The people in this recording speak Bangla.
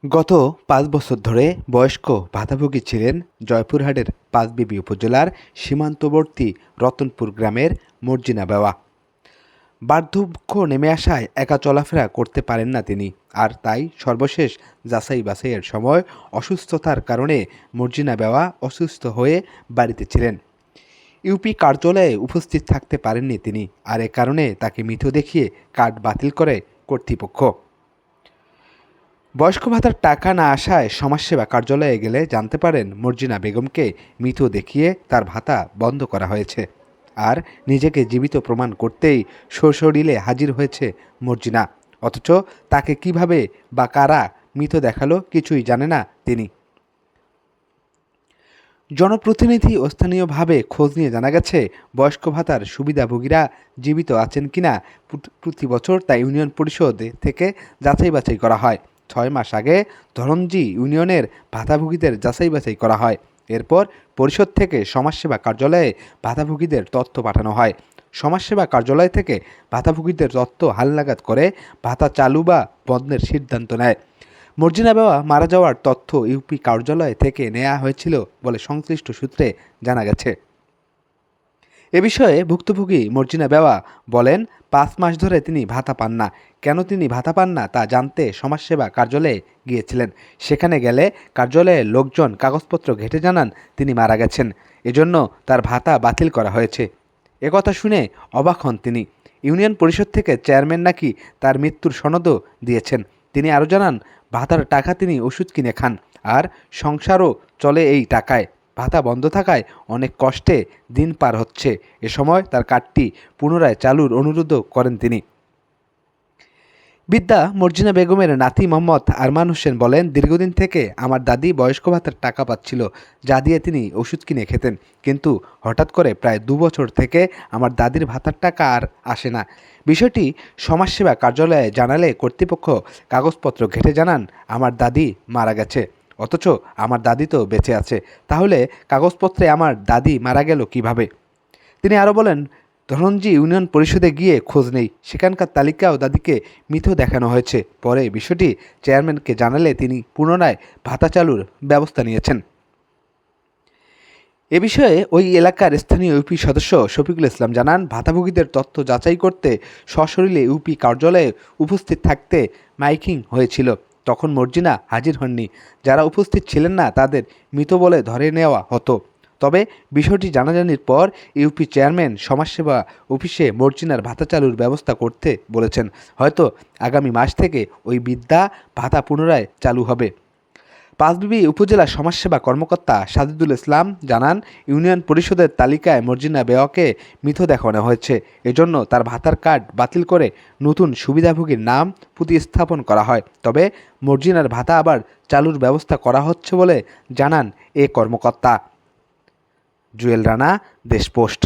গত ৫ বছর ধরে বয়স্ক ভাতাভোগী ছিলেন জয়পুরহাটের পাঁচবিবি উপজেলার সীমান্তবর্তী রতনপুর গ্রামের মর্জিনা বেওয়া। বার্ধক্য নেমে আসায় একা চলাফেরা করতে পারেন না তিনি, আর তাই সর্বশেষ যাচাই বাছাইয়ের সময় অসুস্থতার কারণে মর্জিনা বেওয়া অসুস্থ হয়ে বাড়িতে ছিলেন। ইউপি কার্যালয়ে উপস্থিত থাকতে পারেননি তিনি, আর এ কারণে তাকে মৃত দেখিয়ে কার্ড বাতিল করে কর্তৃপক্ষ। বয়স্ক ভাতার টাকা না আসায় সমাজসেবা কার্যালয়ে গেলে জানতে পারেন মর্জিনা বেগমকে মৃত দেখিয়ে তার ভাতা বন্ধ করা হয়েছে। আর নিজেকে জীবিত প্রমাণ করতেই সশরীরে হাজির হয়েছে মর্জিনা, অথচ তাকে কিভাবে বা কারা মৃত দেখালো কিছুই জানে না তিনি। জনপ্রতিনিধি ও স্থানীয়ভাবে খোঁজ নিয়ে জানা গেছে, বয়স্ক ভাতার সুবিধাভোগীরা জীবিত আছেন কিনা প্রতি বছর তা ইউনিয়ন পরিষদ থেকে যাচাই বাছাই করা হয়। ৬ মাস আগে ধরঞ্জি ইউনিয়নের ভাতাভোগীদের যাচাই বাছাই করা হয়। এরপর পরিষদ থেকে সমাজসেবা কার্যালয়ে ভাতাভোগীদের তথ্য পাঠানো হয়। সমাজসেবা কার্যালয় থেকে ভাতাভোগীদের তথ্য হালনাগাদ করে ভাতা চালু বা বন্ধের সিদ্ধান্ত নেয়। মর্জিনা বেওয়া মারা যাওয়ার তথ্য ইউপি কার্যালয় থেকে নেওয়া হয়েছিল বলে সংশ্লিষ্ট সূত্রে জানা গেছে। এ বিষয়ে ভুক্তভোগী মর্জিনা বেওয়া বলেন, ৫ মাস ধরে তিনি ভাতা পান না। কেন তিনি ভাতা পান না তা জানতে সমাজসেবা কার্যালয়ে গিয়েছিলেন। সেখানে গেলে কার্যালয়ের লোকজন কাগজপত্র ঘেঁটে জানান তিনি মারা গেছেন, এজন্য তার ভাতা বাতিল করা হয়েছে। একথা শুনে অবাক হন তিনি। ইউনিয়ন পরিষদ থেকে চেয়ারম্যান নাকি তার মৃত্যুর সনদও দিয়েছেন। তিনি আরও জানান, ভাতার টাকা তিনি ওষুধ কিনে খান, আর সংসারও চলে এই টাকায়। ভাতা বন্ধ থাকায় অনেক কষ্টে দিন পার হচ্ছে। এ সময় তার কার্ডটি পুনরায় চালুর অনুরোধও করেন তিনি। বৃদ্ধা মর্জিনা বেগমের নাতি মোহাম্মদ আরমান হোসেন বলেন, দীর্ঘদিন থেকে আমার দাদি বয়স্ক ভাতার টাকা পাচ্ছিল, যা দিয়ে তিনি ওষুধ কিনে খেতেন। কিন্তু হঠাৎ করে প্রায় ২ বছর থেকে আমার দাদির ভাতার টাকা আর আসে না। বিষয়টি সমাজসেবা কার্যালয়ে জানালে কর্তৃপক্ষ কাগজপত্র ঘেঁটে জানান আমার দাদি মারা গেছে, অথচ আমার দাদি তো বেঁচে আছে। তাহলে কাগজপত্রে আমার দাদি মারা গেল কিভাবে? তিনি আরও বলেন, ধরঞ্জি ইউনিয়ন পরিষদে গিয়ে খোঁজ নেই, সেখানকার তালিকাও দাদিকে মৃত দেখানো হয়েছে। পরে বিষয়টি চেয়ারম্যানকে জানালে তিনি পুনরায় ভাতা চালুর ব্যবস্থা নিয়েছেন। এ বিষয়ে ওই এলাকার স্থানীয় ইউপি সদস্য শফিকুল ইসলাম জানান, ভাতাভোগীদের তথ্য যাচাই করতে সশরীরে ইউপি কার্যালয়ে উপস্থিত থাকতে মাইকিং হয়েছিল। তখন মর্জিনা হাজির হননি। যারা উপস্থিত ছিলেন না তাদের মৃত বলে ধরে নেওয়া হতো। তবে বিষয়টি জানাজানির পর ইউপি চেয়ারম্যান সমাজসেবা অফিসে মর্জিনার ভাতা চালুর ব্যবস্থা করতে বলেছেন। হয়তো আগামী মাস থেকে ওই বৃদ্ধা ভাতা পুনরায় চালু হবে। পাঁচবিবি উপজেলা সমাজসেবা কর্মকর্তা সাজিদুল ইসলাম জানান, ইউনিয়ন পরিষদের তালিকায় মর্জিনা বেওয়াকে মৃত দেখানো হয়েছে। এজন্য তার ভাতার কার্ড বাতিল করে নতুন সুবিধাভোগীর নাম প্রতিস্থাপন করা হয়। তবে মর্জিনার ভাতা আবার চালুর ব্যবস্থা করা হচ্ছে বলে জানান এ কর্মকর্তা। জুয়েল রানা, দেশ পোস্ট।